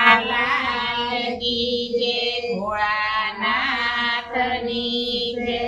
લાલ કી જય, ભોળાનાથની જય।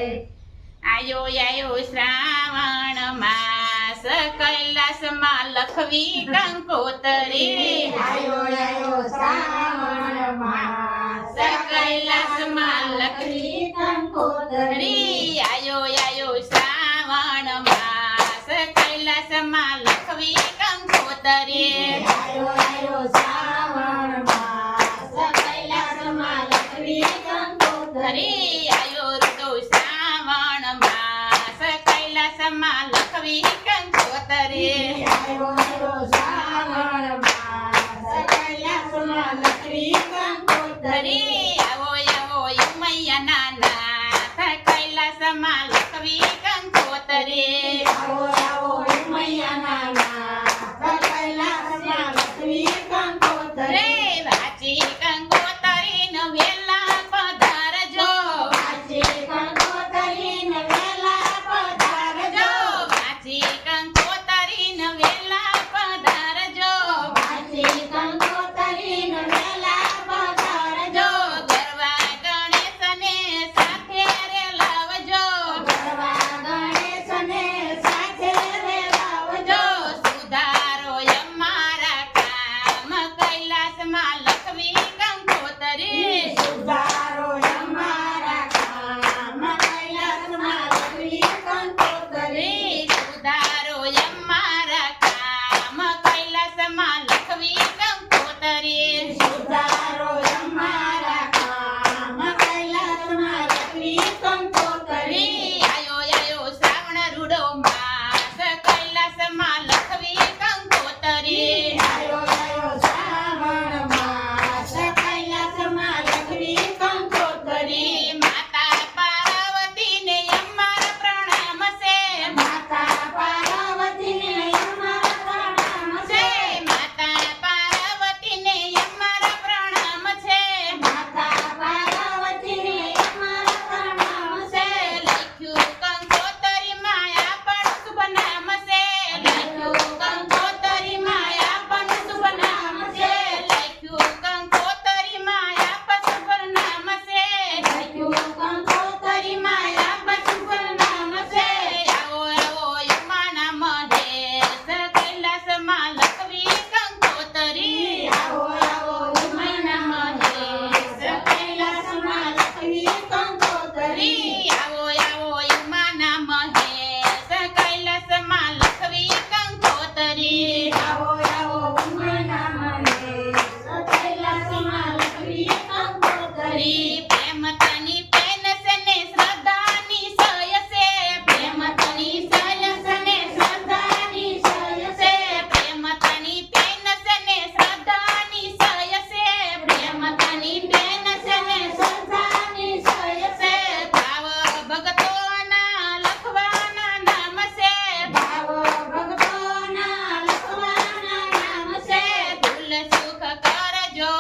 આયો આયો શ્રાવણ માસ, કૈલાસમાં લખવી કંકોતરી। આયો આયો શ્રાવણ માસ, કૈલાસમાં લખવી કંકોતરી। આયો આયો શ્રાવણ માસ, કૈલાસમાં લખવી કંકોતરી। આયો આયો શ્રાવણ માસ, કૈલાસમાં લખવી કંકોતરી। આયો ઋતુ શ્રાવણ માસ, કૈલાસમાં લખવી કંકોતરી। આયો આયો શ્રાવણ માસ, કૈલાસમાં લખવી કંકોતરી। આવો આવો ઉમૈયાના નાથ, કૈલાસમાં લખવી કંકોતરી। આવો આવો ઉમૈયાના નાથ, કૈલાસમાં લખવી કંકોતરી। વાંચી કંકોતરીનો વેલા પધારજો। વાંચી કંકોતરીને વેલા પધારજો। વાંચી કંકોતરીનો વેલા પધારજો। વાંચી કંકોતરીને વેલા પધારજો। ગરવા ગણેશને સાથે રે લાવજો। ગરબા ગણેશને સાથે રે લાવજો। સુધારો અમારા કામ, કૈલાસમાં લખવી કંકોતરી। સુધારો અમારા કામ, કૈલાસમાં લખવી કંકોતરી। સુધારો અમારા કામ, કૈલાસમાં લખવી કંકોતરી। સુધારો અમારા કામ, કૈલાસમાં લખવી કંકોતરી। આયો આયો શ્રાવણ રૂડો માસ, કૈલાસમાં લખવી કંકોતરી। આયો આયો શ્રાવણ માસ, કૈલાસમાં લખવી કંકોતરી। માતા પાર્વતીને અમારા પ્રણામ છે। માતા પાર્વતીને અમારા પ્રણામ છે। માતા પાર્વતીને અમારા પ્રણામ છે। માતા પાર્વતીને અમારા પ્રણામ છે। લખ્યું કંકોતરીમાં આપણ શુભ નામ છે। લખ્યું કંકોતરીમાં આપણ શુભ નામ છે। લખ્યું કંકોતરીમાં આપણ શુભ નામ છે। લખ્યું કંકોતરીમાં આપણ શુભ નામ છે। આવો આવો યુમાના મહેશ, કૈલાસમાં લખવી કંકોતરી। આવો આવો ઉમાના મહેશ, કૈલાસમાં લખવી કંકોતરી। આવો આવો યુમાના મહેશ, કૈલાસમાં લખવી કંકોતરી। આવો આવો ઉમાના મહેશ, કૈલાસમાં લખવી કંકોતરી। પ્રેમ તની પેન છે ને શ્રદ્ધાની સય છે। પ્રેમ તની સય છે ને શ્રદ્ધાની સય છે। છે। પ્રેમ તની પેન છે ને શ્રદ્ધાની સય છે। પ્રેમ તની પેન છે ને શ્રદ્ધાની સય છે। ભાવ ભગતોના લખવાના નામ છે। ભાવ ભગતોના લખવાના નામ છે। ભૂલ સુખ કરજો